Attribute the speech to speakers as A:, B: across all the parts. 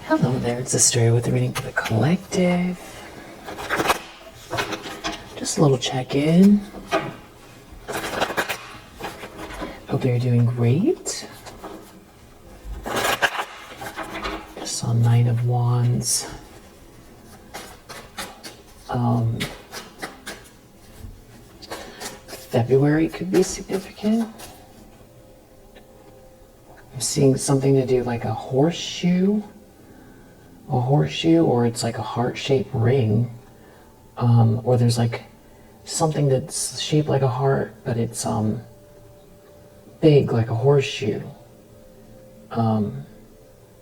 A: Hello there, it's Asteria with the reading for the collective. Just a little check-in. Hope you're doing great. Just saw Nine of Wands. February could be significant. I'm seeing something to do like a horseshoe, or it's like a heart-shaped ring, or there's like something that's shaped like a heart, but it's big like a horseshoe, or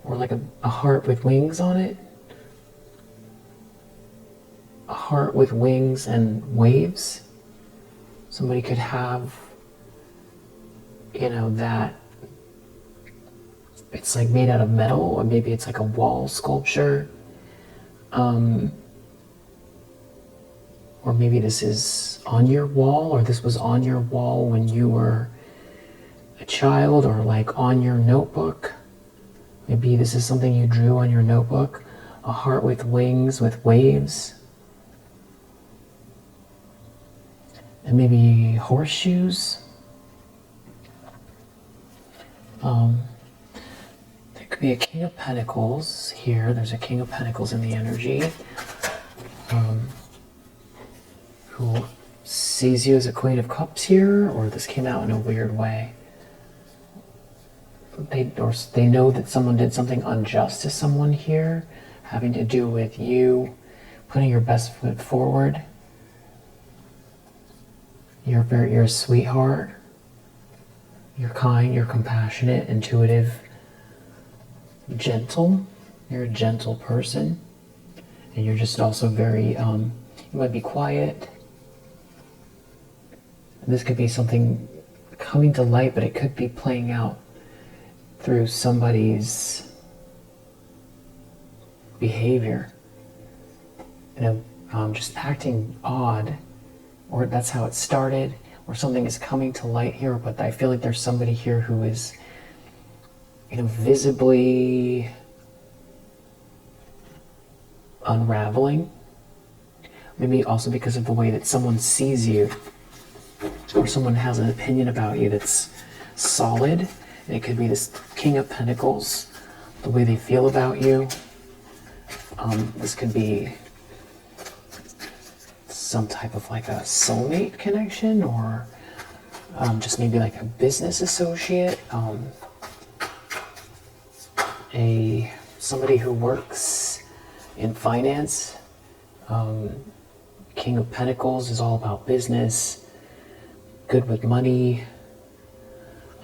A: like a heart with wings on it. A heart with wings and waves. Somebody could have, that it's like made out of metal, or maybe it's like a wall sculpture. Or maybe this is on your wall, or this was on your wall when you were a child, or like on your notebook. Maybe this is something you drew on your notebook. A heart with wings, with waves. And maybe horseshoes. There could be a King of Pentacles here. There's a King of Pentacles in the energy, who sees you as a Queen of Cups here, or this came out in a weird way. They know that someone did something unjust to someone here, having to do with you putting your best foot forward. You're a sweetheart. You're kind, you're compassionate, intuitive, gentle. You're a gentle person. And you're just also very, you might be quiet. This could be something coming to light, but it could be playing out through somebody's behavior. Just acting odd. Or that's how it started, or something is coming to light here, but I feel like there's somebody here who is, visibly unraveling. Maybe also because of the way that someone sees you, or someone has an opinion about you that's solid. And it could be this King of Pentacles, the way they feel about you. This could be some type of like a soulmate connection, or just maybe like a business associate, somebody who works in finance. King of Pentacles is all about business, good with money.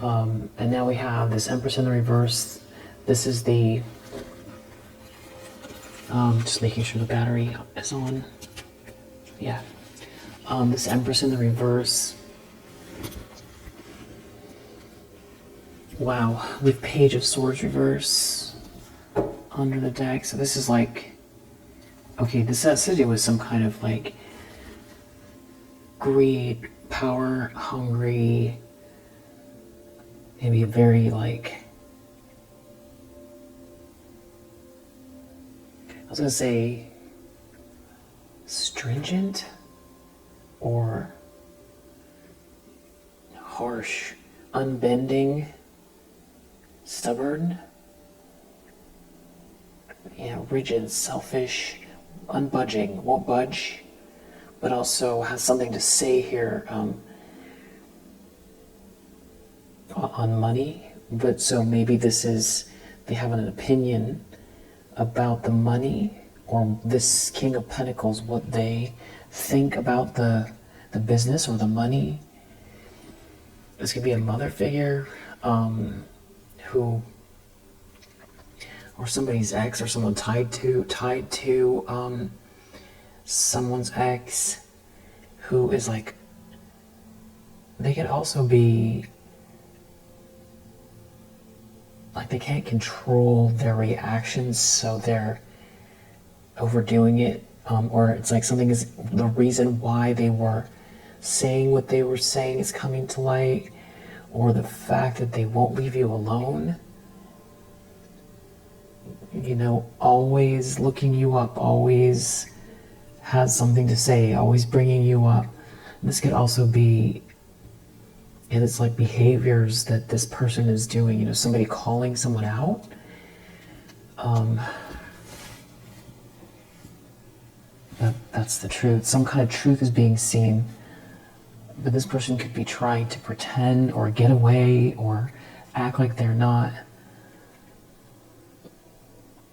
A: And now we have this Empress in the reverse. This is the just making sure the battery is on. Yeah. This Empress in the reverse. Wow. With Page of Swords reverse under the deck. So this is like, okay, this has to do with some kind of like greed, power, hungry, maybe a very like, I was going to say stringent or harsh, unbending, stubborn, rigid, selfish, unbudging, won't budge, but also has something to say here on money. But so maybe this is, they have an opinion about the money, or this King of Pentacles, what they think about the business or the money. This could be a mother figure, who, or somebody's ex, or someone tied to someone's ex, who is like, they could also be like they can't control their reactions, so they're overdoing it, or it's like something is the reason why they were saying what they were saying is coming to light, or the fact that they won't leave you alone. always looking you up, always has something to say, always bringing you up. This could also be, and it's like behaviors that this person is doing, somebody calling someone out. That's the truth. Some kind of truth is being seen, but this person could be trying to pretend or get away or act like they're not,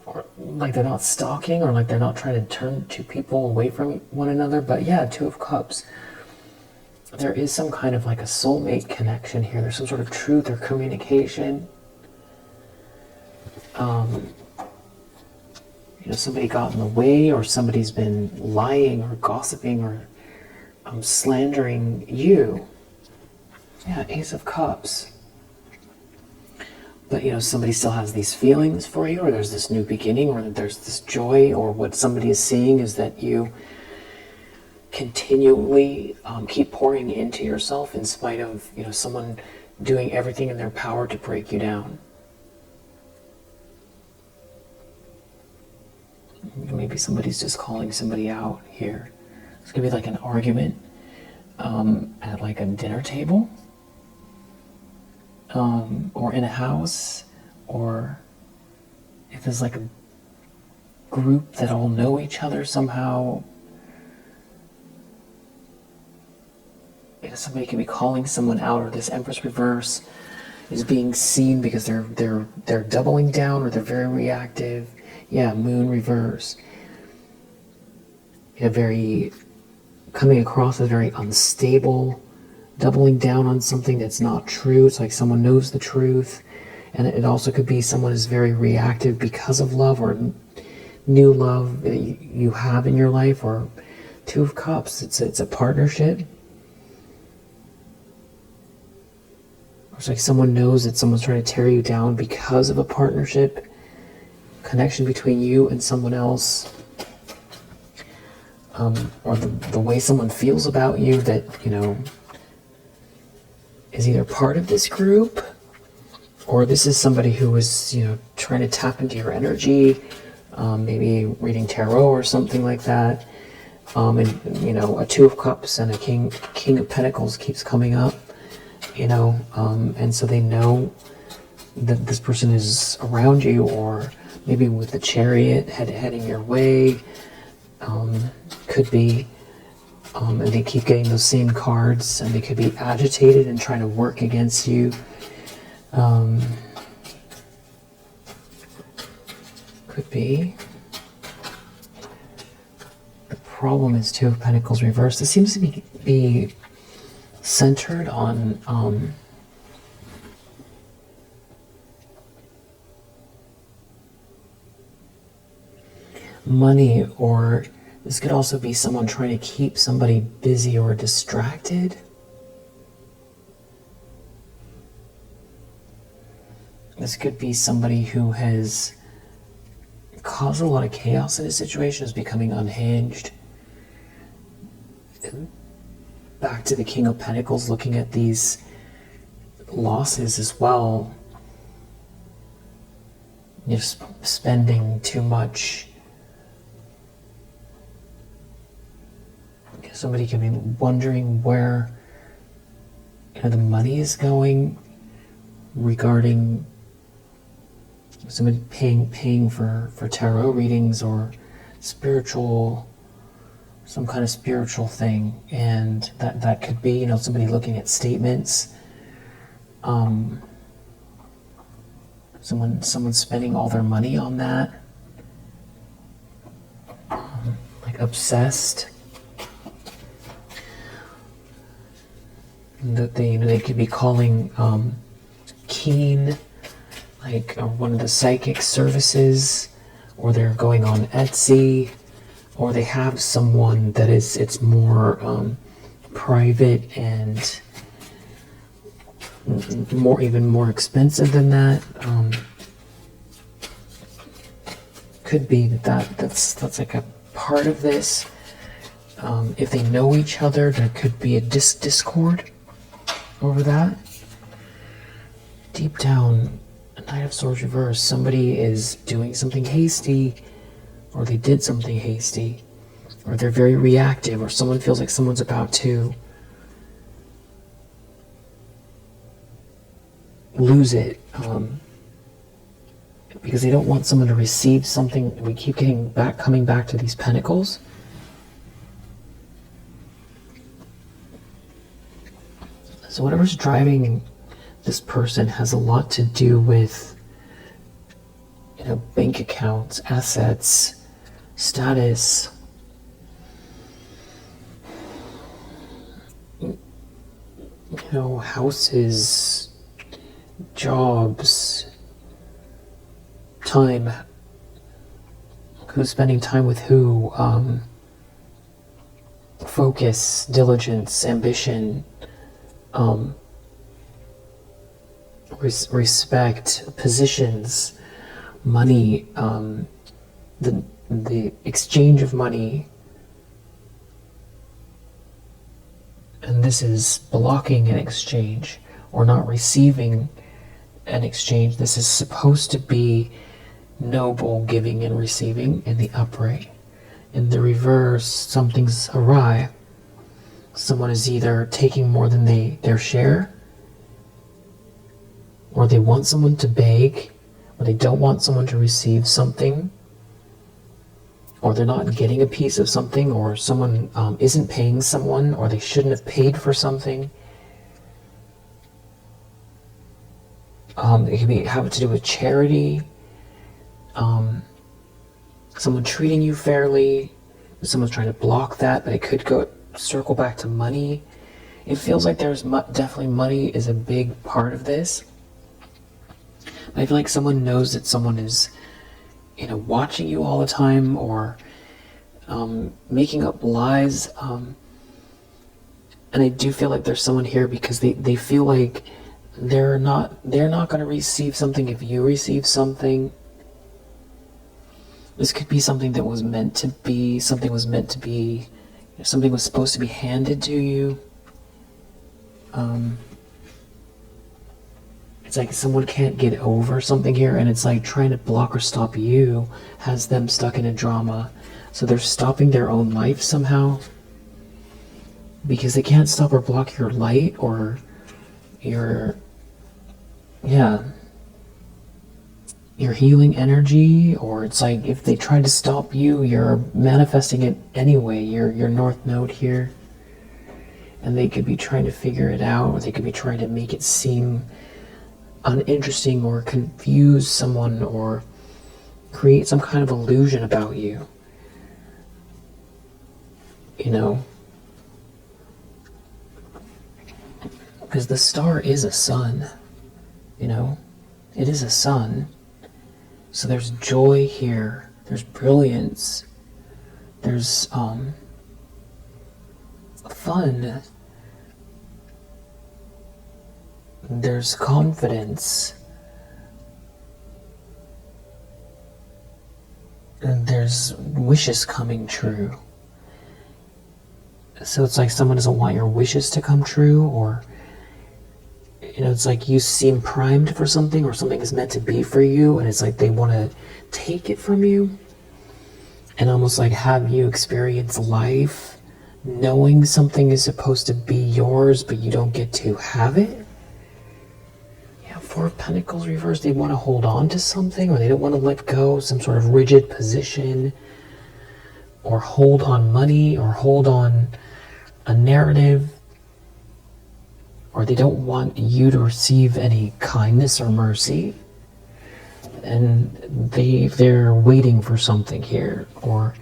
A: or like they're not stalking, or like they're not trying to turn two people away from one another. But yeah, Two of Cups. There is some kind of like a soulmate connection here. There's some sort of truth or communication. Somebody got in the way, or somebody's been lying or gossiping or slandering you. Yeah, Ace of Cups. But, somebody still has these feelings for you, or there's this new beginning, or there's this joy, or what somebody is seeing is that you continually keep pouring into yourself in spite of, someone doing everything in their power to break you down. Maybe somebody's just calling somebody out here. It's going to be like an argument at like a dinner table, or in a house, or if there's like a group that all know each other somehow. Somebody can be calling someone out, or this Empress reverse is being seen because they're doubling down, or they're very reactive. Yeah, Moon reverse. Very coming across as very unstable, doubling down on something that's not true. It's like someone knows the truth, and it also could be someone is very reactive because of love or new love that you have in your life. Or Two of Cups. It's a partnership. It's like someone knows that someone's trying to tear you down because of a partnership, connection between you and someone else, or the way someone feels about you that, is either part of this group, or this is somebody who is, trying to tap into your energy, maybe reading tarot or something like that. And, a Two of Cups and a King of Pentacles keeps coming up. And so they know that this person is around you, or maybe with the Chariot heading your way, could be, and they keep getting those same cards, and they could be agitated and trying to work against you. Could be. The problem is Two of Pentacles reversed. This seems to be centered on money, or this could also be someone trying to keep somebody busy or distracted. This could be somebody who has caused a lot of chaos in a situation, is becoming unhinged. Back to the King of Pentacles, looking at these losses as well. You're spending too much. Somebody can be wondering where the money is going, regarding somebody paying for tarot readings or spiritual, some kind of spiritual thing. And that could be, somebody looking at statements, someone spending all their money on that, like obsessed. That they could be calling Keen, like one of the psychic services, or they're going on Etsy, or they have someone that it's more private and even more expensive than that. Could be that's like a part of this. If they know each other, there could be a discord over that. Deep down, Knight of Swords reversed. Somebody is doing something hasty, or they did something hasty, or they're very reactive, or someone feels like someone's about to lose it, because they don't want someone to receive something. We keep coming back to these pentacles. So whatever's driving this person has a lot to do with, bank accounts, assets, status, houses, jobs, time, who's spending time with who, focus, diligence, ambition, respect, positions, money, the exchange of money. And this is blocking an exchange or not receiving an exchange. This is supposed to be noble, giving and receiving in the upright. In the reverse, something's awry. Someone is either taking more than their share, or they want someone to beg, or they don't want someone to receive something, or they're not getting a piece of something, or someone isn't paying someone, or they shouldn't have paid for something. It could have to do with charity, someone treating you fairly, someone's trying to block that, but it could circle back to money. It feels like there's definitely money is a big part of this. But I feel like someone knows that someone is, watching you all the time, or making up lies. And I do feel like there's someone here because they feel like they're not going to receive something if you receive something. This could be something that was meant to be, something was supposed to be handed to you. It's like someone can't get over something here, and it's like trying to block or stop you has them stuck in a drama. So they're stopping their own life somehow because they can't stop or block your light or your healing energy. Or it's like if they try to stop you, you're manifesting it anyway. Your north node here, and they could be trying to figure it out, or they could be trying to make it seem uninteresting or confuse someone or create some kind of illusion about you. Because the star is a sun, it is a sun. So there's joy here, there's brilliance, there's fun, there's confidence, and there's wishes coming true. So it's like someone doesn't want your wishes to come true, or it's like you seem primed for something, or something is meant to be for you, and it's like they want to take it from you and almost like have you experience life knowing something is supposed to be yours, but you don't get to have it. Four of Pentacles reversed. They want to hold on to something, or they don't want to let go, some sort of rigid position, or hold on money, or hold on a narrative, or they don't want you to receive any kindness or mercy, and they're waiting for something here, or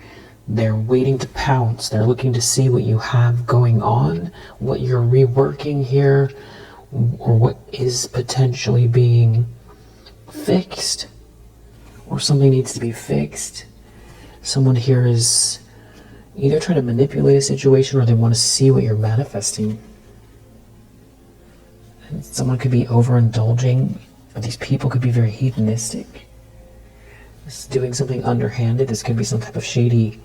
A: they're waiting to pounce. They're looking to see what you have going on, what you're reworking here, or what is potentially being fixed, or something needs to be fixed. Someone here is either trying to manipulate a situation, or they want to see what you're manifesting. And someone could be overindulging, or these people could be very hedonistic. This is doing something underhanded. This could be some type of shady,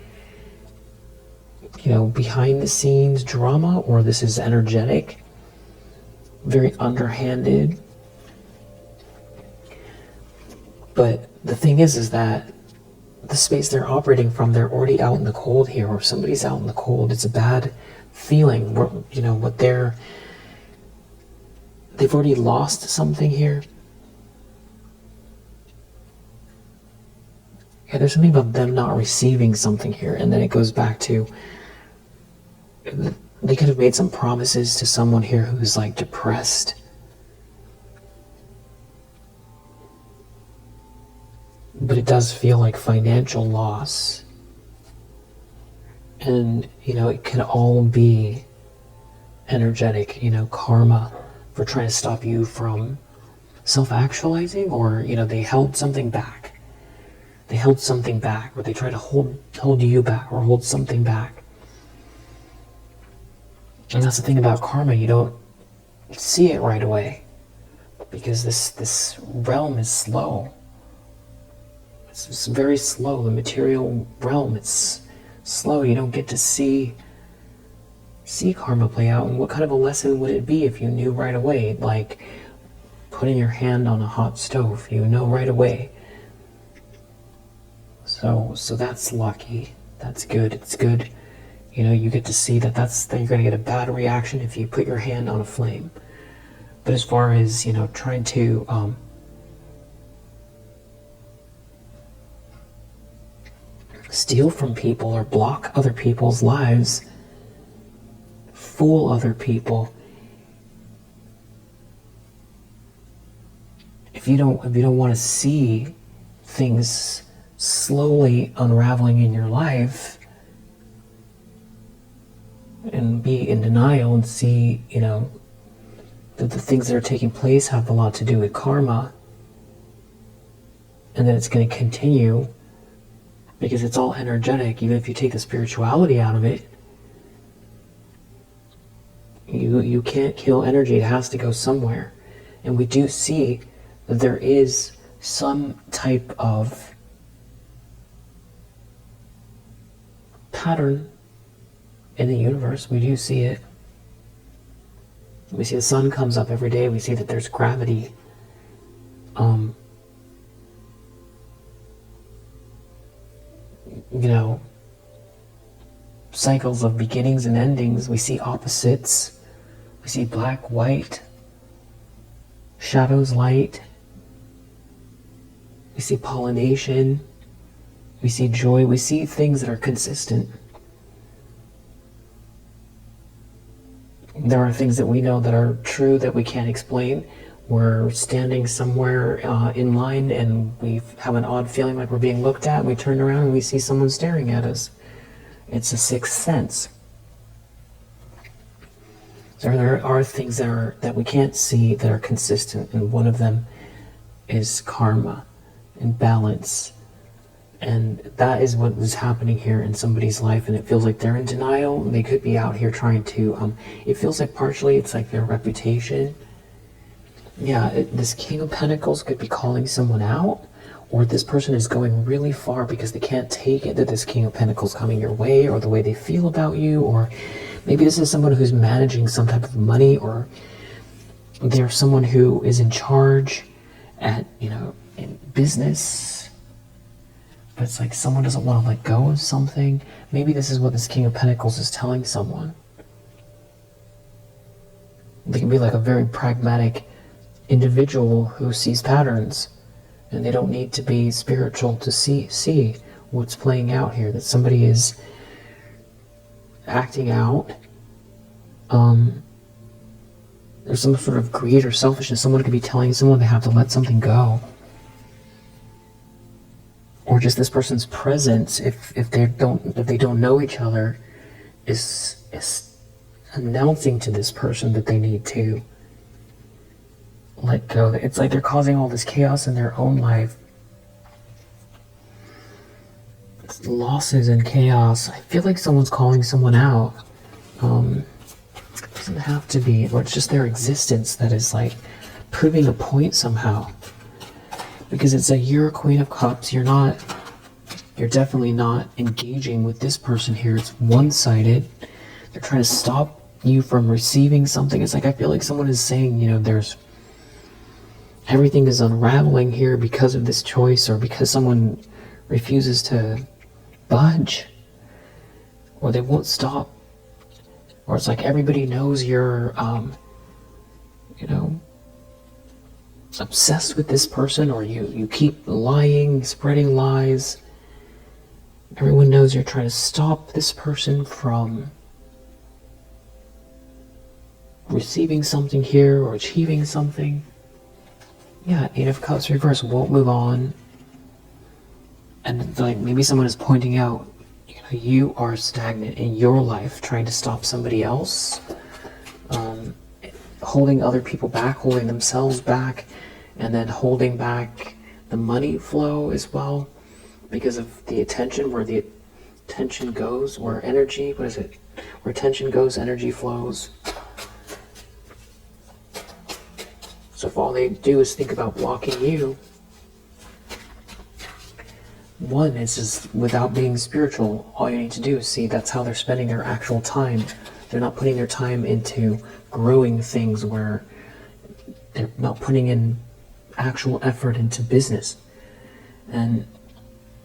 A: behind the scenes drama, or this is energetic, very underhanded. But the thing is that the space they're operating from, they're already out in the cold here, or somebody's out in the cold. It's a bad feeling. They've already lost something here. Yeah, there's something about them not receiving something here, and then it goes back to, they could have made some promises to someone here who's like depressed. But it does feel like financial loss. And, it can all be energetic, karma for trying to stop you from self-actualizing, or, they held something back. They held something back, or they try to hold you back, or hold something back. And that's the thing about karma, you don't see it right away, because this realm is slow. It's very slow. The material realm, it's slow. You don't get to see karma play out. And what kind of a lesson would it be if you knew right away? Like putting your hand on a hot stove, you know right away. So that's lucky. That's good. It's good. You get to see that you're going to get a bad reaction if you put your hand on a flame. But as far as, trying to steal from people or block other people's lives, fool other people, if you don't want to see things slowly unraveling in your life and be in denial and see, that the things that are taking place have a lot to do with karma, and that it's going to continue because it's all energetic. Even if you take the spirituality out of it, you can't kill energy. It has to go somewhere. And we do see that there is some type of pattern in the universe. We do see it. We see the sun comes up every day. We see that there's gravity. Cycles of beginnings and endings. We see opposites. We see black, white, shadows, light. We see pollination. We see joy. We see things that are consistent. There are things that we know that are true that we can't explain. We're standing somewhere in line and we have an odd feeling like we're being looked at. We turn around and we see someone staring at us. It's a sixth sense. So there are things that we can't see that are consistent, and one of them is karma and balance. And that is what is happening here in somebody's life, and it feels like they're in denial. They could be out here trying to, it feels like partially it's like their reputation. Yeah, this King of Pentacles could be calling someone out, or this person is going really far because they can't take it that this King of Pentacles coming your way, or the way they feel about you, or maybe this is someone who's managing some type of money, or they're someone who is in charge at, in business. But it's like someone doesn't want to let go of something. Maybe this is what this King of Pentacles is telling someone. They can be like a very pragmatic individual who sees patterns, and they don't need to be spiritual to see what's playing out here, that somebody is acting out. There's some sort of greed or selfishness. Someone could be telling someone they have to let something go. Or just this person's presence, if they don't know each other, is announcing to this person that they need to let go. It's like they're causing all this chaos in their own life. It's losses and chaos. I feel like someone's calling someone out. It doesn't have to be, or it's just their existence that is like proving a point somehow. Because it's like, you're a Queen of Cups. You're definitely not engaging with this person here. It's one-sided. They're trying to stop you from receiving something. It's like, I feel like someone is saying, there's everything is unraveling here because of this choice, or because someone refuses to budge, or they won't stop, or it's like everybody knows you're, obsessed with this person, or you keep lying, spreading lies. Everyone knows you're trying to stop this person from receiving something here or achieving something. Yeah, Eight of Cups reverse, won't move on. And like maybe someone is pointing out, you are stagnant in your life, trying to stop somebody else, holding other people back, holding themselves back, and then holding back the money flow as well, because of the attention, where the attention goes, where energy, where attention goes, energy flows. So if all they do is think about blocking you, one, it's just without being spiritual, all you need to do is see that's how they're spending their actual time. They're not putting their time into growing things, where they're not putting in actual effort into business. And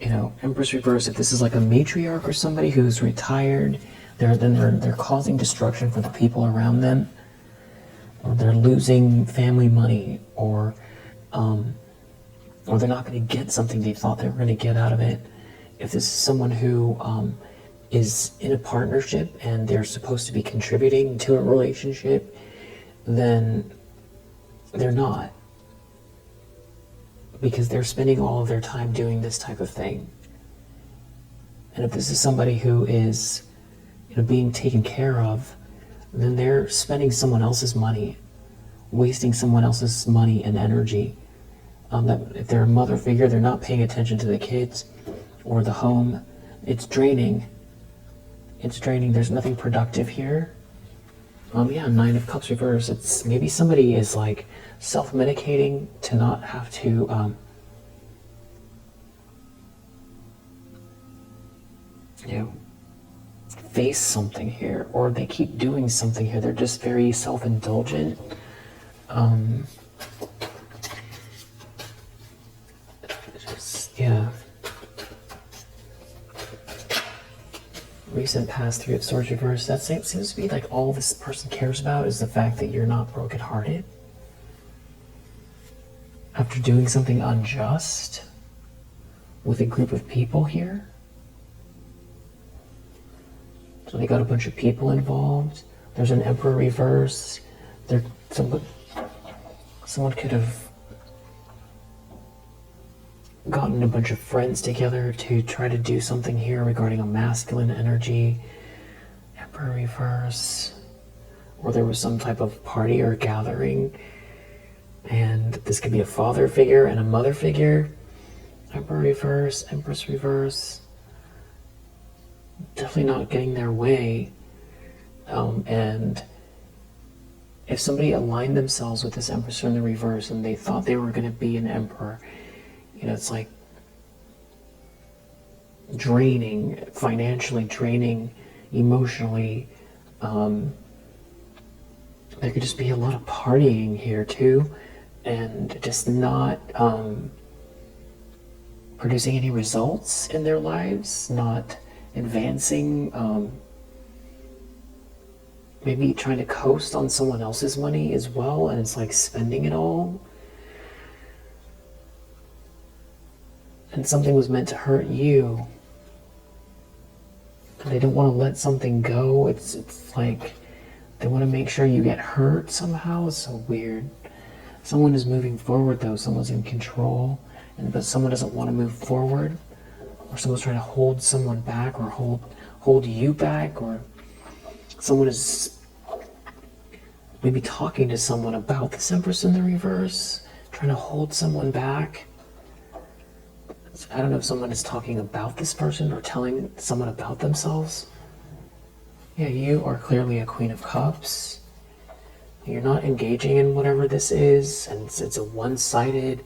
A: Empress reverse, if this is like a matriarch or somebody who's retired, they're causing destruction for the people around them, or they're losing family money, or they're not going to get something they thought they were going to get out of it. If this is someone who is in a partnership and they're supposed to be contributing to a relationship, then they're not, because they're spending all of their time doing this type of thing. And if this is somebody who is being taken care of, then they're spending someone else's money, wasting someone else's money and energy. That if they're a mother figure, they're not paying attention to the kids or the home. It's draining. It's draining. There's nothing productive here. Nine of Cups reverse. It's maybe somebody is like self-medicating to not have to face something here, or they keep doing something here. They're just very self-indulgent. Recent past, Three of Swords reverse. That seems to be like all this person cares about is the fact that you're not brokenhearted after doing something unjust with a group of people here. So they got a bunch of people involved. There's an Emperor reverse. Someone could have gotten a bunch of friends together to try to do something here regarding a masculine energy. Emperor reverse. Or there was some type of party or gathering, and this could be a father figure and a mother figure. Emperor reverse, Empress reverse. Definitely not getting their way. And if somebody aligned themselves with this Empress in the reverse and they thought they were going to be an emperor, it's like draining, financially draining, emotionally. There could just be a lot of partying here too, and just not producing any results in their lives, not advancing, maybe trying to coast on someone else's money as well, and it's like spending it all. And something was meant to hurt you, and they don't want to let something go. It's like they want to make sure you get hurt somehow. It's so weird. Someone is moving forward though. Someone's in control, but someone doesn't want to move forward, or someone's trying to hold someone back, or hold you back, or someone is maybe talking to someone about this Empress in the reverse, trying to hold someone back. I don't know if someone is talking about this person or telling someone about themselves. Yeah, you are clearly a Queen of Cups. You're not engaging in whatever this is, and it's a one-sided,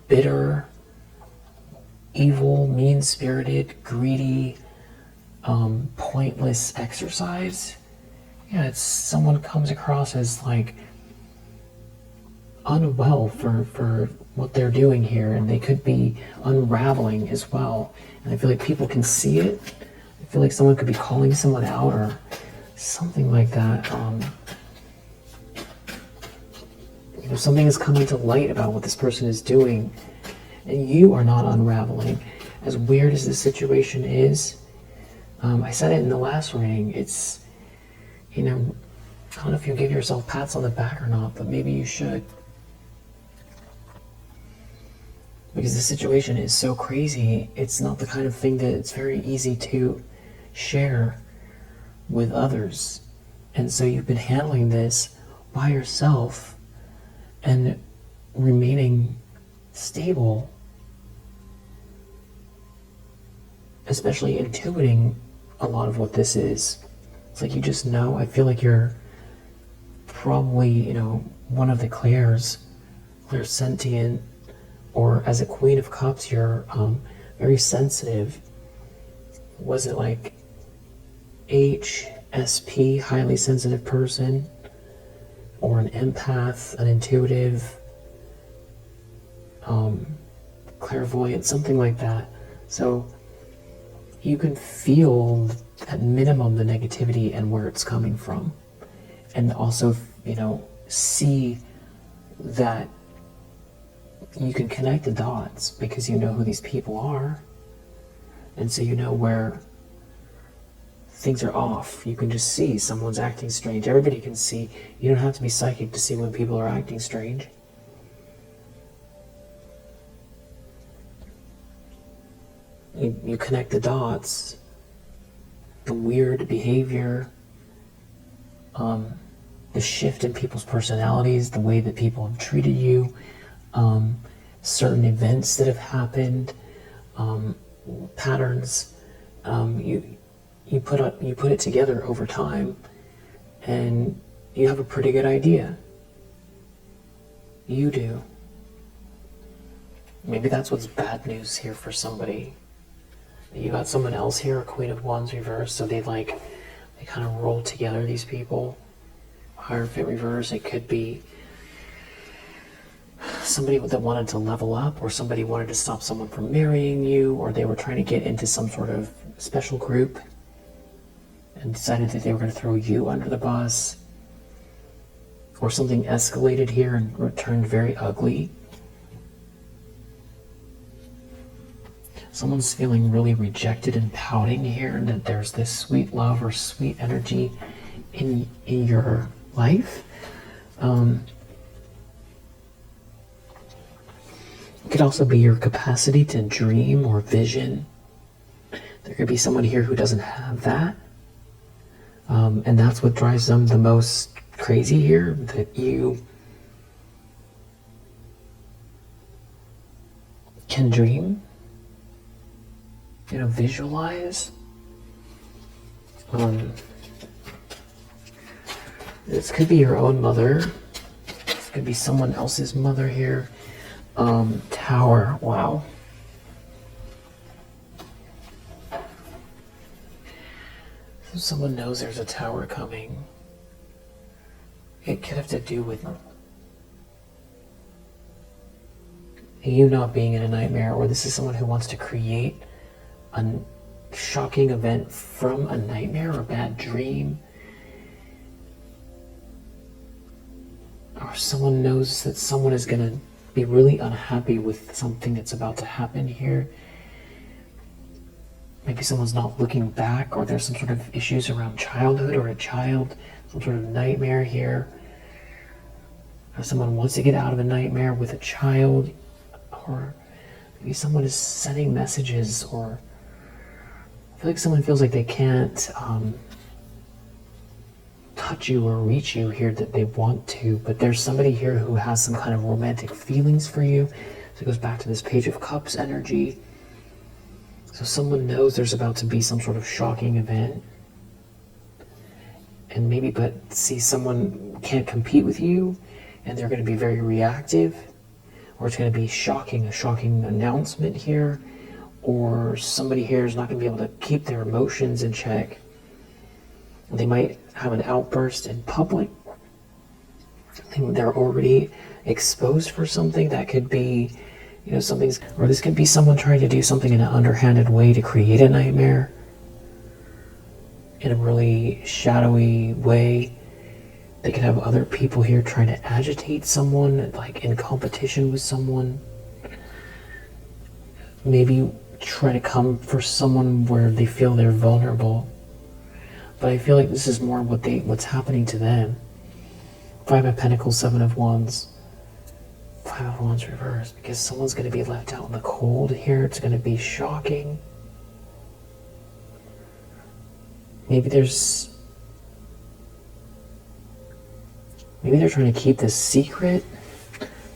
A: bitter, evil, mean-spirited, greedy, pointless exercise. Yeah, it's someone comes across as like unwell for what they're doing here, and they could be unraveling as well. And I feel like people can see it. I feel like someone could be calling someone out or something like that. Something is coming to light about what this person is doing, and you are not unraveling. As weird as this situation is, I said it in the last reading, it's, I don't know if you give yourself pats on the back or not, but maybe you should. Because the situation is so crazy, it's not the kind of thing that it's very easy to share with others. And so you've been handling this by yourself and remaining stable, especially intuiting a lot of what this is. It's like you just know. I feel like you're probably, one of the clairsentient, or as a Queen of Cups, you're very sensitive. Was it like HSP, highly sensitive person, or an empath, an intuitive, clairvoyant, something like that? So you can feel at minimum the negativity and where it's coming from, and also see that you can connect the dots because you know who these people are, and so you know where things are off. You can just see someone's acting strange. Everybody can see. You don't have to be psychic to see when people are acting strange. You connect the dots, the weird behavior, the shift in people's personalities, the way that people have treated you, certain events that have happened, patterns. You put it together over time, and you have a pretty good idea. You do. Maybe that's what's bad news here for somebody. You got someone else here, a Queen of Wands reverse, so they kind of roll together, these people. Hierophant reverse, it could be somebody that wanted to level up, or somebody wanted to stop someone from marrying you, or they were trying to get into some sort of special group and decided that they were going to throw you under the bus, or something escalated here and turned very ugly. Someone's feeling really rejected and pouting here, and that there's this sweet love or sweet energy in your life. It could also be your capacity to dream or vision. There could be someone here who doesn't have that. And that's what drives them the most crazy here, that you can dream, visualize. This could be your own mother. This could be someone else's mother here. Tower, wow. So someone knows there's a tower coming. It could have to do with you not being in a nightmare, or this is someone who wants to create a shocking event from a nightmare or a bad dream. Or someone knows that someone is going to be really unhappy with something that's about to happen here. Maybe someone's not looking back, or there's some sort of issues around childhood or a child, some sort of nightmare here. Or someone wants to get out of a nightmare with a child, or maybe someone is sending messages, or I feel like someone feels like they can't touch you or reach you here that they want to, but there's somebody here who has some kind of romantic feelings for you. So it goes back to this Page of Cups energy. So someone knows there's about to be some sort of shocking event, and maybe but see someone can't compete with you, and they're going to be very reactive, or it's going to be a shocking announcement here, or somebody here is not going to be able to keep their emotions in check. They might have an outburst in public, They're already exposed for something that could be, something's, or this could be someone trying to do something in an underhanded way to create a nightmare in a really shadowy way. They could have other people here trying to agitate someone, like in competition with someone. Maybe try to come for someone where they feel they're vulnerable. But I feel like this is more what's happening to them. Five of Pentacles, Seven of Wands. Five of Wands reversed, because someone's going to be left out in the cold here. It's going to be shocking. Maybe they're trying to keep this secret.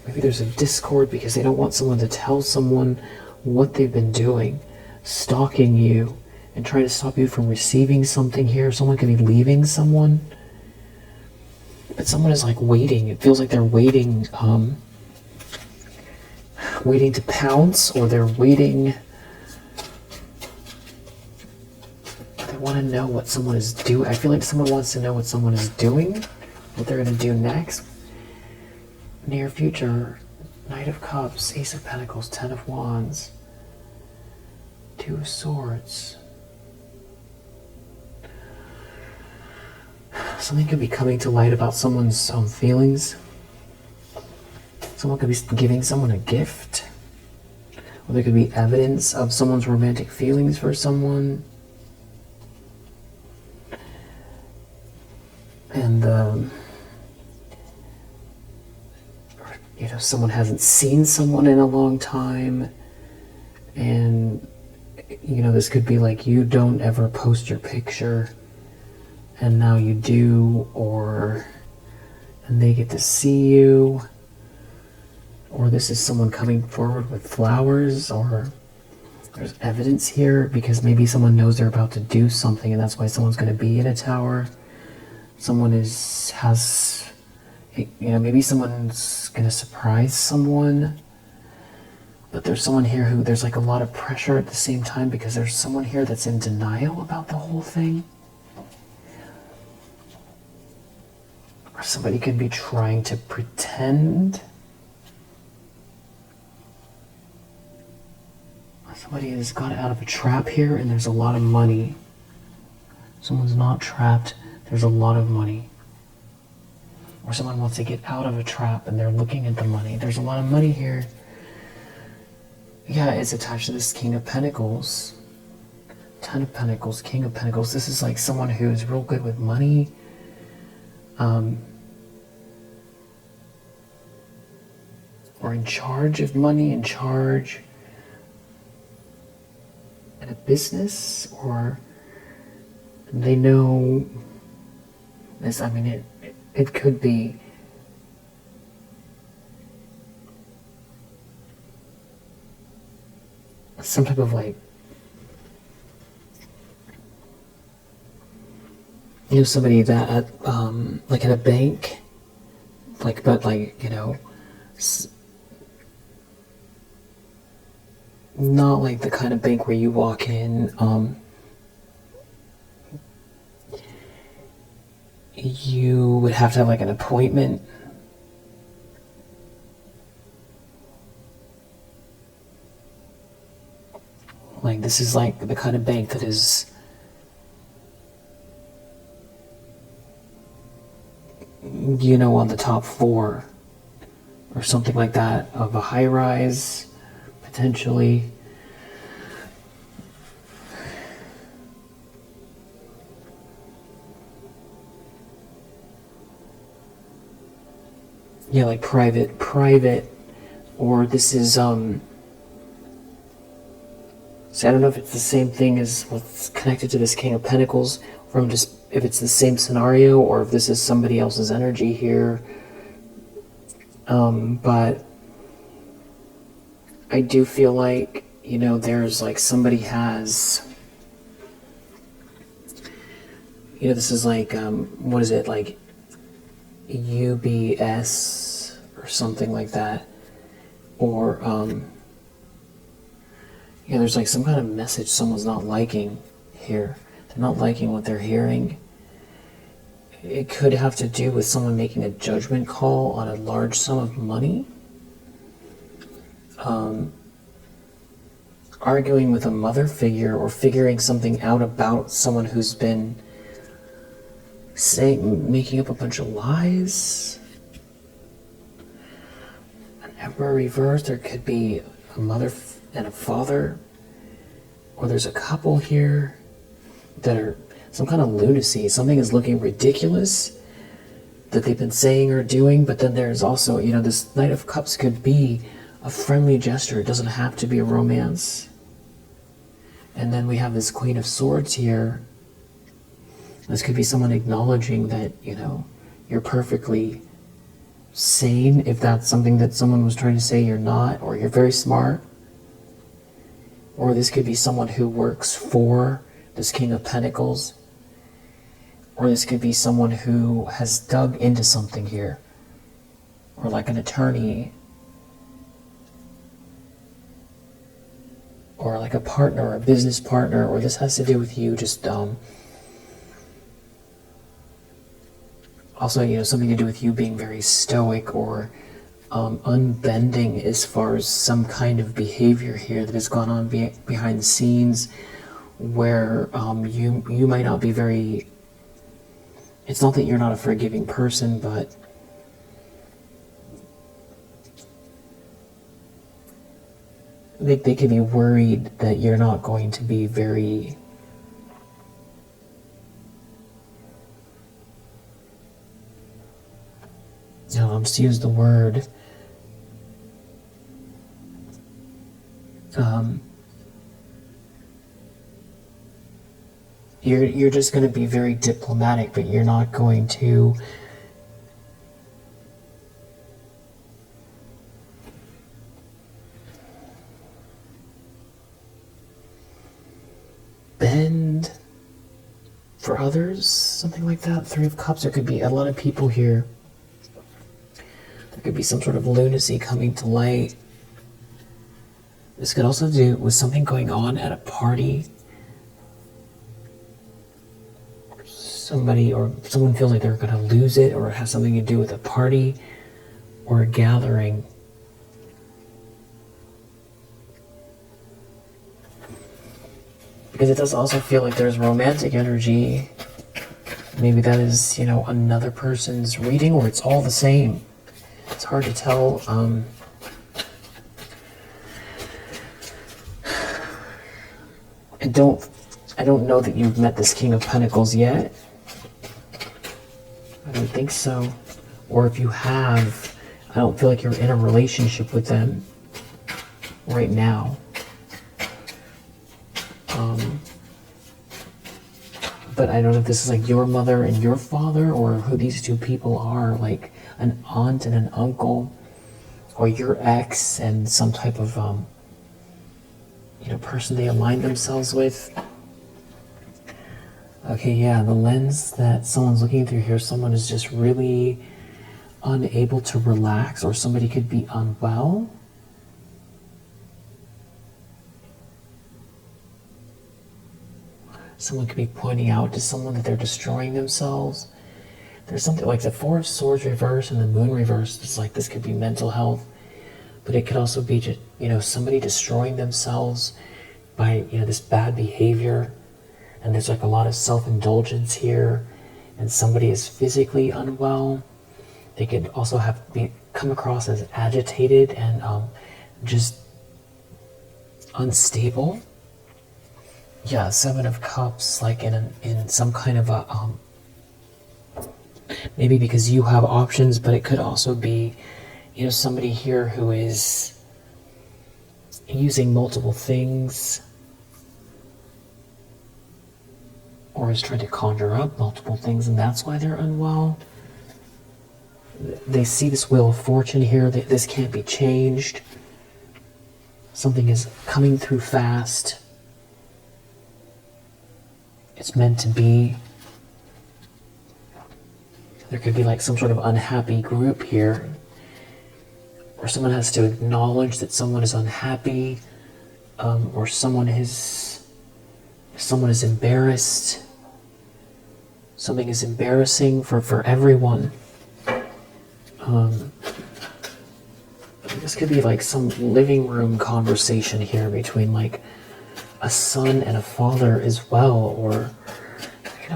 A: Maybe there's a discord because they don't want someone to tell someone what they've been doing, stalking you and trying to stop you from receiving something here. Someone could be leaving someone, but someone is like waiting. It feels like they're waiting, waiting to pounce, or they're waiting. They want to know what someone is doing. I feel like someone wants to know what someone is doing, what they're going to do next. Near future. Knight of Cups, Ace of Pentacles, Ten of Wands, Two of Swords. Something could be coming to light about someone's feelings. Someone could be giving someone a gift. Or there could be evidence of someone's romantic feelings for someone. And someone hasn't seen someone in a long time, and this could be like, you don't ever post your picture and now you do, and they get to see you, or this is someone coming forward with flowers, or there's evidence here because maybe someone knows they're about to do something and that's why someone's going to be in a tower. Someone maybe someone's going to surprise someone, but there's someone here who, there's like a lot of pressure at the same time because there's someone here that's in denial about the whole thing. Or somebody could be trying to pretend. Somebody has got out of a trap here, and there's a lot of money. Someone's not trapped, there's a lot of money. Or someone wants to get out of a trap and they're looking at the money. There's a lot of money here. Yeah, it's attached to this King of Pentacles. Ten of Pentacles, King of Pentacles. This is like someone who's real good with money. Or in charge of money, in charge in a business, or they know this. I mean, it could be some type of like, somebody that like at a bank, like, but like, not like the kind of bank where you walk in, you would have to have like an appointment. Like, this is like the kind of bank that is, on the top floor or something like that of a high rise, potentially. Yeah, like private, or this is, see, I don't know if it's the same thing as what's connected to this King of Pentacles, from just if it's the same scenario, or if this is somebody else's energy here. But I do feel like, there's like somebody has, this is like, what is it, like UBS or something like that, or there's like some kind of message someone's not liking here. They're not liking what they're hearing. it could have to do with someone making a judgment call on a large sum of money. Arguing with a mother figure, or figuring something out about someone who's been making up a bunch of lies. An Emperor reverse, there could be a mother and a father, or there's a couple here that are some kind of lunacy. Something is looking ridiculous that they've been saying or doing, but then there's also, this Knight of Cups could be a friendly gesture. It doesn't have to be a romance. And then we have this Queen of Swords here. This could be someone acknowledging that, you're perfectly sane, if that's something that someone was trying to say you're not, or you're very smart. Or this could be someone who works for this King of Pentacles. Or this could be someone who has dug into something here. Or like an attorney. Or like a partner, a business partner. Or this has to do with you just, also, something to do with you being very stoic or unbending as far as some kind of behavior here that has gone on behind the scenes, where you might not be very... It's not that you're not a forgiving person, but they could be worried that you're not going to be very... just use the word... You're just going to be very diplomatic, but you're not going to bend for others, something like that. Three of Cups, there could be a lot of people here. There could be some sort of lunacy coming to light. This could also do with something going on at a party. Somebody or someone feels like they're going to lose it, or it has something to do with a party or a gathering. Because it does also feel like there's romantic energy. Maybe that is, another person's reading, or it's all the same. It's hard to tell. I don't know that you've met this King of Pentacles yet. I don't think so. Or if you have, I don't feel like you're in a relationship with them right now. But I don't know if this is like your mother and your father, or who these two people are, like an aunt and an uncle, or your ex and some type of person they aligned themselves with. Okay, yeah, the lens that someone's looking through here, someone is just really unable to relax, or somebody could be unwell. Someone could be pointing out to someone that they're destroying themselves. There's something like the Four of Swords reverse and the Moon reverse. It's like this could be mental health, but it could also be just, somebody destroying themselves by, this bad behavior. And there's like a lot of self-indulgence here, and somebody is physically unwell. They could also come across as agitated and just unstable. Yeah, Seven of Cups, like in some kind of a maybe because you have options, but it could also be, somebody here who is using multiple things, or is trying to conjure up multiple things, and that's why they're unwell. They see this Wheel of Fortune here, that this can't be changed. Something is coming through fast. It's meant to be. There could be like some sort of unhappy group here, or someone has to acknowledge that someone is unhappy, or someone is embarrassed. something is embarrassing for everyone. This could be like some living room conversation here between like a son and a father as well, or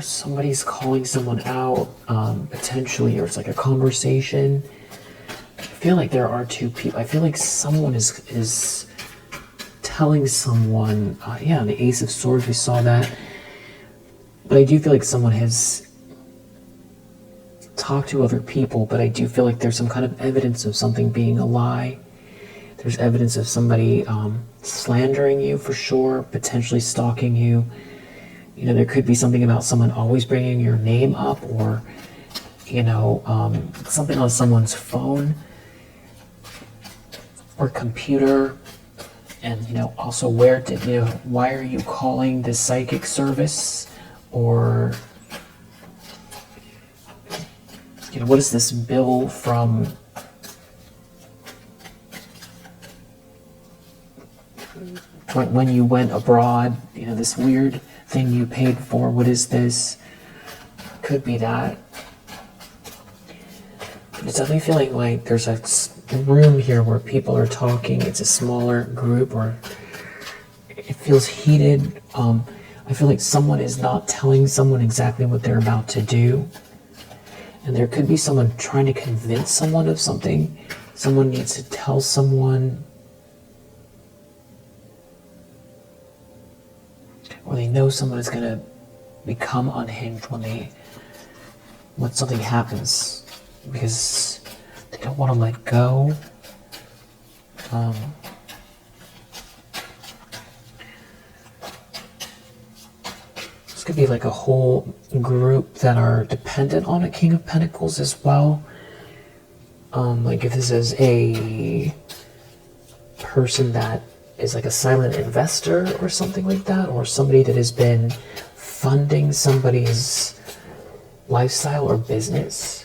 A: somebody's calling someone out, potentially, or it's like a conversation. I feel like there are two people. I feel like someone is telling someone, the Ace of Swords, we saw that. But I do feel like someone has talked to other people, but I do feel like there's some kind of evidence of something being a lie. There's evidence of somebody slandering you for sure, potentially stalking you. There could be something about someone always bringing your name up, or, something on someone's phone or computer. And, also why are you calling this psychic service? Or, what is this bill from? When you went abroad, this weird thing you paid for, what is this? Could be that. It's definitely feeling like there's a room here where people are talking. It's a smaller group, or it feels heated. I feel like someone is not telling someone exactly what they're about to do. And there could be someone trying to convince someone of something. Someone needs to tell someone, or they know someone is going to become unhinged when something happens, because they don't want to let go. This could be like a whole group that are dependent on a King of Pentacles as well. Like if this is a person that is like a silent investor or something like that, or somebody that has been funding somebody's lifestyle or business.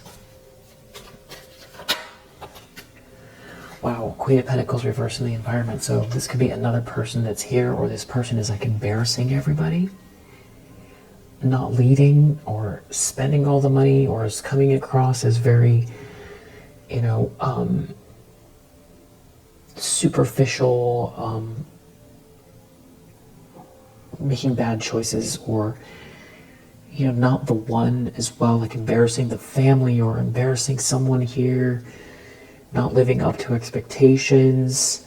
A: Wow, Queen of Pentacles reversed in the environment. So this could be another person that's here, or this person is like embarrassing everybody, not leading or spending all the money, or is coming across as very, superficial, making bad choices, or not the one as well, like embarrassing the family or embarrassing someone here, not living up to expectations.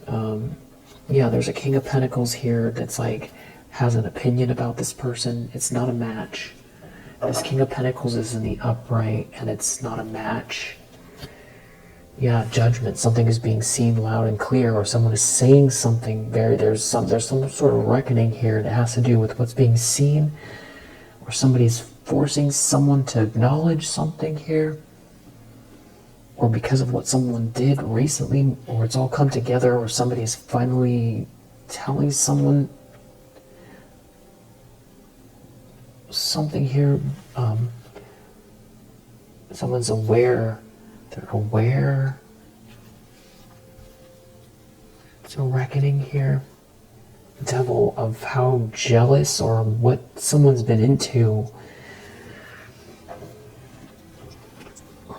A: There's a King of Pentacles here that's like has an opinion about this person. It's not a match. This King of Pentacles is in the upright, and it's not a match. Judgment. Something is being seen loud and clear, or someone is saying something there's some sort of reckoning here that has to do with what's being seen, or somebody's forcing someone to acknowledge something here, or because of what someone did recently, or it's all come together, or somebody's finally telling someone something here. Someone's aware. They're aware. It's a reckoning here. Devil, of how jealous or what someone's been into.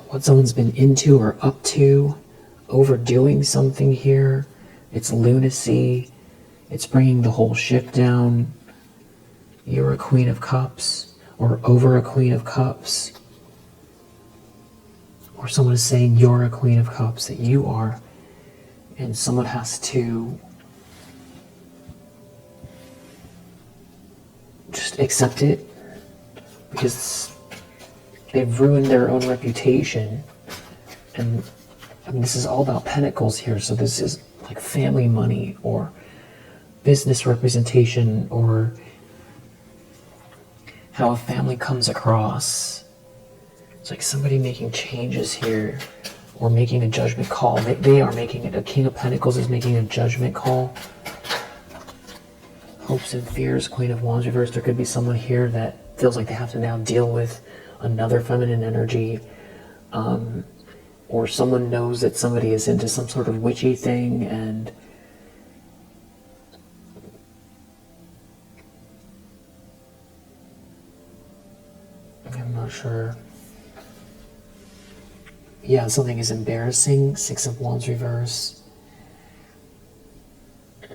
A: What someone's been into or up to. Overdoing something here. It's lunacy. It's bringing the whole ship down. You're a Queen of Cups, or over a Queen of Cups. Or someone is saying you're a Queen of Cups, that you are. And someone has to just accept it, because they've ruined their own reputation. And this is all about Pentacles here, so this is like family money, or business representation, or how a family comes across. It's like somebody making changes here, or making a judgment call. They are making it. A King of Pentacles is making a judgment call. Hopes and fears, Queen of Wands reversed. There could be someone here that feels like they have to now deal with another feminine energy, or someone knows that somebody is into some sort of witchy thing, and Not sure. Yeah, something is embarrassing. Six of Wands reverse.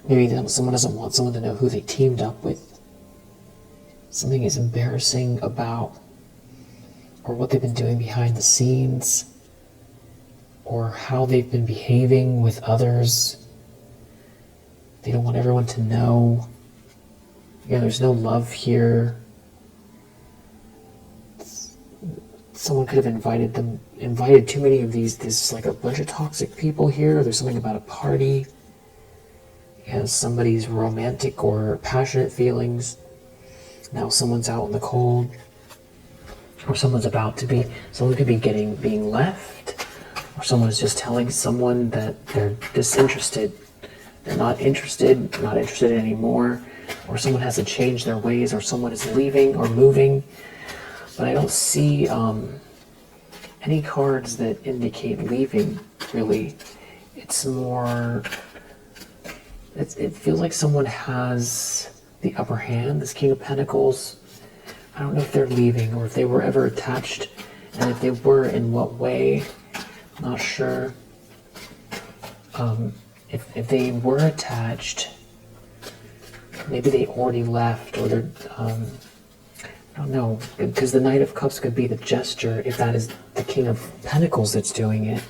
A: Maybe someone doesn't want someone to know who they teamed up with. Something is embarrassing about, or what they've been doing behind the scenes, or how they've been behaving with others. They don't want everyone to know. Yeah, there's no love here. Someone could have invited too many of these. There's like a bunch of toxic people here. There's something about a party. Yeah, somebody's romantic or passionate feelings. Now someone's out in the cold. Or someone could be being left. Or someone's just telling someone that they're disinterested. They're not interested anymore. Or someone has to change their ways, or someone is leaving or moving. But I don't see any cards that indicate leaving, really. It's more, it feels like someone has the upper hand, this King of Pentacles. I don't know if they're leaving or if they were ever attached, and if they were, in what way. Not sure. If they were attached, maybe they already left, or they're, I don't know, because the Knight of Cups could be the gesture, if that is the King of Pentacles that's doing it.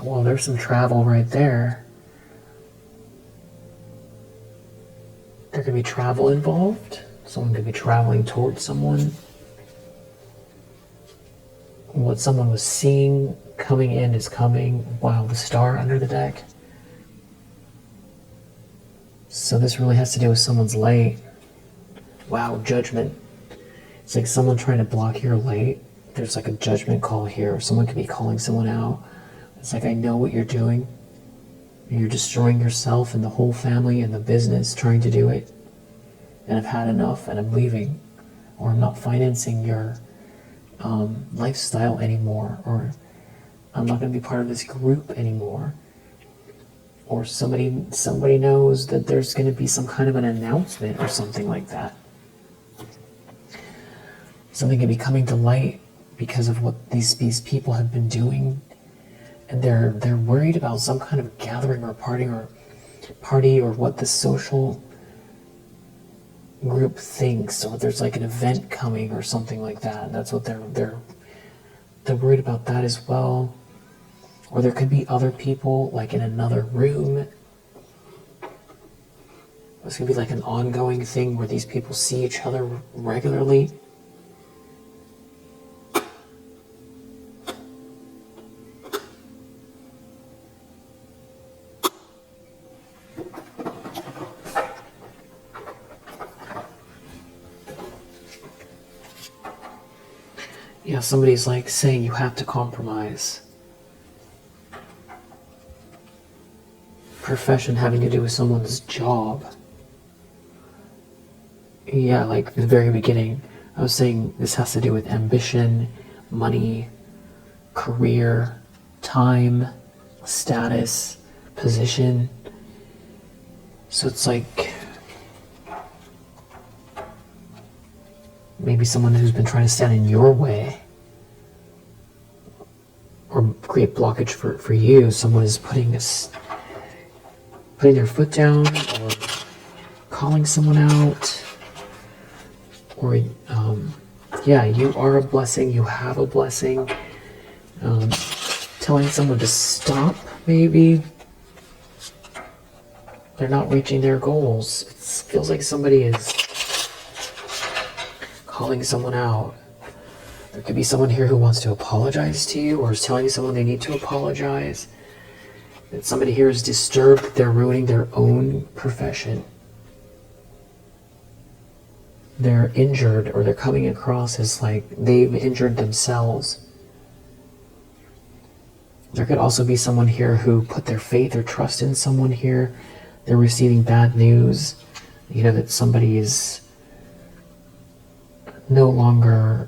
A: Well, there's some travel right there. There could be travel involved. Someone could be traveling towards someone. What someone was seeing coming in is coming. Wow, the star under the deck. So this really has to do with someone's late. Wow, judgment. It's like someone trying to block your late. There's like a judgment call here, or someone could be calling someone out. It's like, I know what you're doing. You're destroying yourself and the whole family and the business trying to do it. And I've had enough and I'm leaving. Or I'm not financing your lifestyle anymore. Or I'm not going to be part of this group anymore. Or somebody knows that there's going to be some kind of an announcement or something like that. Something can be coming to light because of what these people have been doing, and they're worried about some kind of gathering or party or what the social group thinks, or there's like an event coming or something like that. That's what they're worried about, that as well. Or there could be other people, like in another room. It's going to be like an ongoing thing where these people see each other regularly. Yeah, somebody's like saying you have to compromise. Profession having to do with someone's job. Yeah, like the very beginning, I was saying this has to do with ambition, money, career, time, status, position. So it's like maybe someone who's been trying to stand in your way or create blockage for you. Someone is putting their foot down, or calling someone out, or yeah, you are a blessing, you have a blessing. Telling someone to stop, maybe. They're not reaching their goals. It feels like somebody is calling someone out. There could be someone here who wants to apologize to you, or is telling someone they need to apologize. That somebody here is disturbed that they're ruining their own profession. They're injured, or they're coming across as like they've injured themselves. There could also be someone here who put their faith or trust in someone here. They're receiving bad news, you know, that somebody is no longer,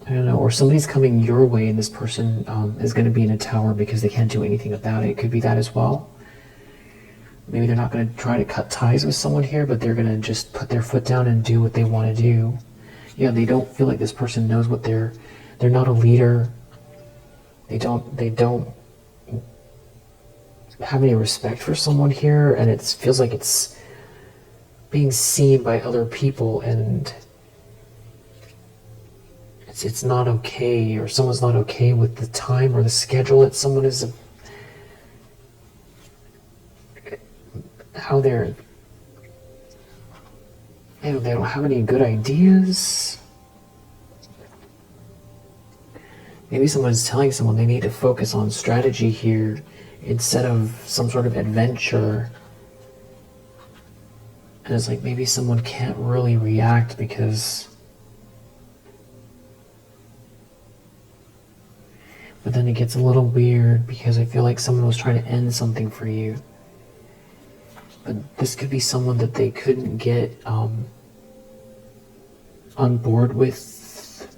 A: I don't know, or somebody's coming your way and this person is going to be in a tower because they can't do anything about it. It could be that as well. Maybe they're not going to try to cut ties with someone here, but they're going to just put their foot down and do what they want to do. Yeah, they don't feel like this person knows what they're not a leader. They don't have any respect for someone here, and it feels like it's being seen by other people, and it's not okay, or someone's not okay with the time or the schedule that someone is, how they're, they don't have any good ideas. Maybe someone's telling someone they need to focus on strategy here instead of some sort of adventure. And it's like maybe someone can't really react because... But then it gets a little weird because I feel like someone was trying to end something for you. But this could be someone that they couldn't get on board with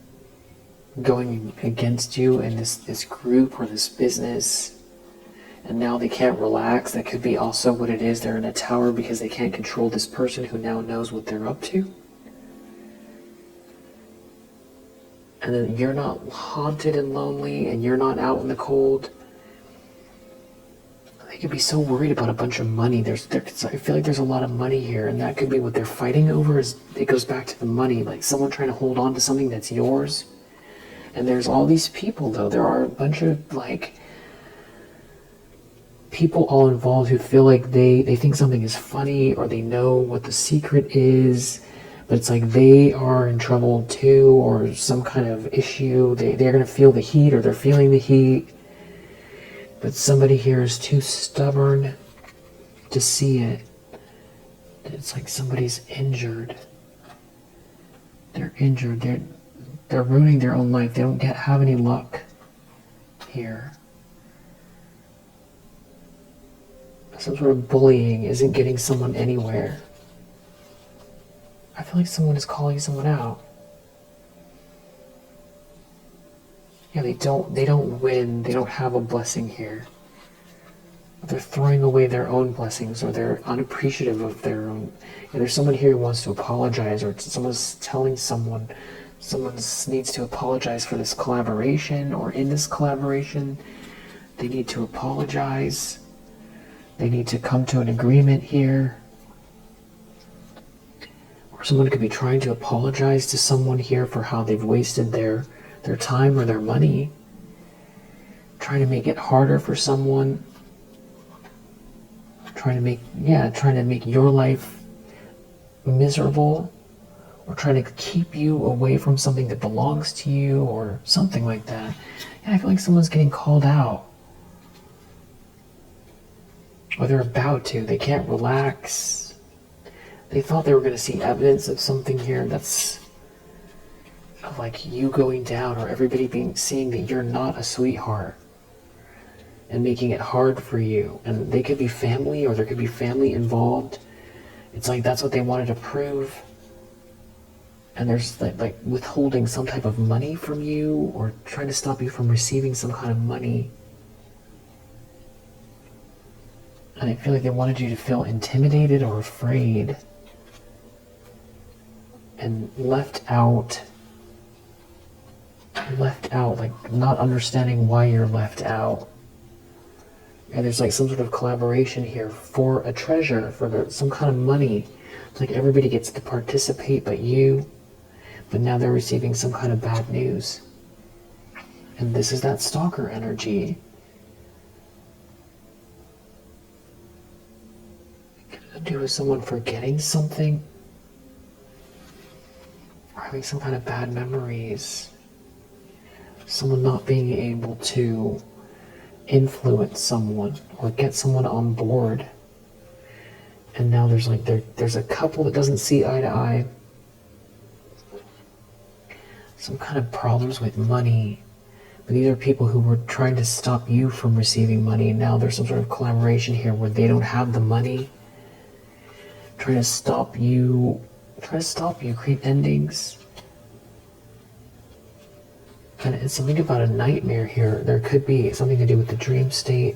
A: going against you in this group or this business, and now they can't relax. That could be also what it is. They're in a tower because they can't control this person who now knows what they're up to. And then you're not haunted and lonely, and you're not out in the cold. They could be so worried about a bunch of money. I feel like there's a lot of money here, and that could be what they're fighting over. Is it goes back to the money, like someone trying to hold on to something that's yours. And there's all these people, though. There are a bunch of, like, people all involved who feel like they think something is funny, or they know what the secret is, but it's like they are in trouble too, or some kind of issue. They're going to feel the heat, or they're feeling the heat. But somebody here is too stubborn to see it. It's like somebody's injured. They're injured. They're ruining their own life. They don't have any luck here. Some sort of bullying isn't getting someone anywhere. I feel like someone is calling someone out. Yeah, they don't win. They don't have a blessing here. They're throwing away their own blessings, or they're unappreciative of their own. Yeah, there's someone here who wants to apologize, or someone's telling someone needs to apologize for this collaboration, or in this collaboration they need to apologize. They need to come to an agreement here. Or someone could be trying to apologize to someone here for how they've wasted their time or their money. Trying to make it harder for someone. Trying to make your life miserable. Or trying to keep you away from something that belongs to you, or something like that. And I feel like someone's getting called out. Or they're about to. They can't relax. They thought they were going to see evidence of something here that's of like you going down, or everybody seeing that you're not a sweetheart, and making it hard for you. And they could be family, or there could be family involved. It's like that's what they wanted to prove. And there's like withholding some type of money from you, or trying to stop you from receiving some kind of money. And I feel like they wanted you to feel intimidated or afraid, and left out, like not understanding why you're left out. And there's like some sort of collaboration here for a treasure, for some kind of money. It's like everybody gets to participate but you. But now they're receiving some kind of bad news. And this is that stalker energy. It could do with someone forgetting something, or having some kind of bad memories. Someone not being able to influence someone or get someone on board. And now there's like there's a couple that doesn't see eye to eye. Some kind of problems with money. But these are people who were trying to stop you from receiving money, and now there's some sort of collaboration here where they don't have the money. Trying to stop you, create endings. And it's something about a nightmare here. There could be something to do with the dream state.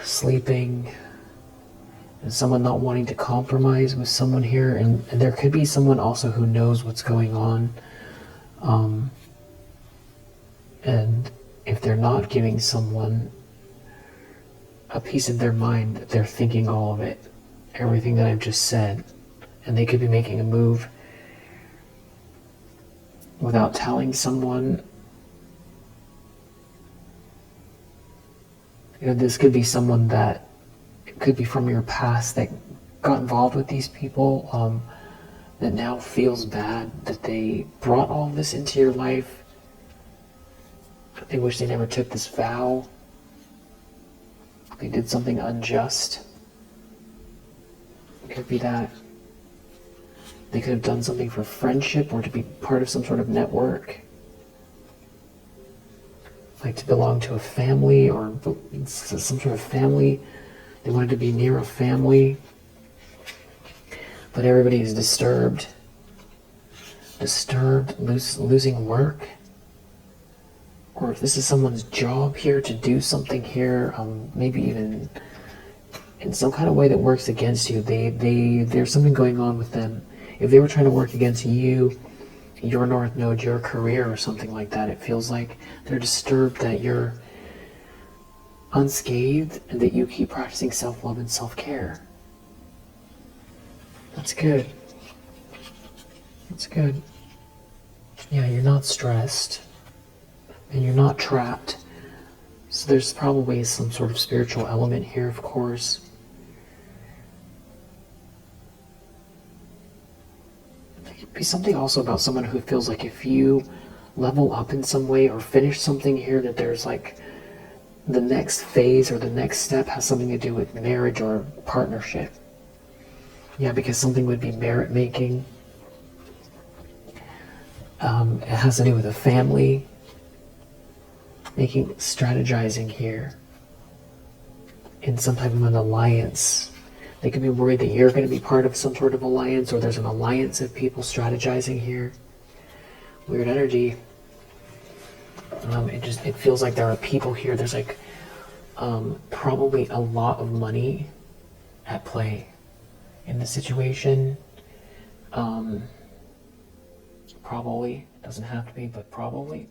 A: sleeping, and someone not wanting to compromise with someone here, and there could be someone also who knows what's going on, and if they're not giving someone a piece of their mind, they're thinking all of it, everything that I've just said, and they could be making a move without telling someone. This could be someone that could be from your past that got involved with these people, that now feels bad that they brought all this into your life. They wish they never took this vow. They did something unjust. It could be that. They could have done something for friendship or to be part of some sort of network. Like to belong to a family or some sort of family. They wanted to be near a family. But everybody is disturbed. Losing work. Or if this is someone's job here to do something here, maybe even in some kind of way that works against you, there's something going on with them. If they were trying to work against you, your North Node, your career or something like that, it feels like they're disturbed that you're unscathed and that you keep practicing self-love and self-care. That's good. That's good. Yeah, you're not stressed. And you're not trapped. So there's probably some sort of spiritual element here, of course. There could be something also about someone who feels like if you level up in some way or finish something here, that there's like the next phase or the next step has something to do with marriage or partnership. Yeah, because something would be merit making. It has to do with a family. Strategizing here in some type of an alliance. They could be worried that you're going to be part of some sort of alliance, or there's an alliance of people strategizing here. Weird energy. It feels like there are people here. There's like probably a lot of money at play in the situation. Probably, doesn't have to be, but probably.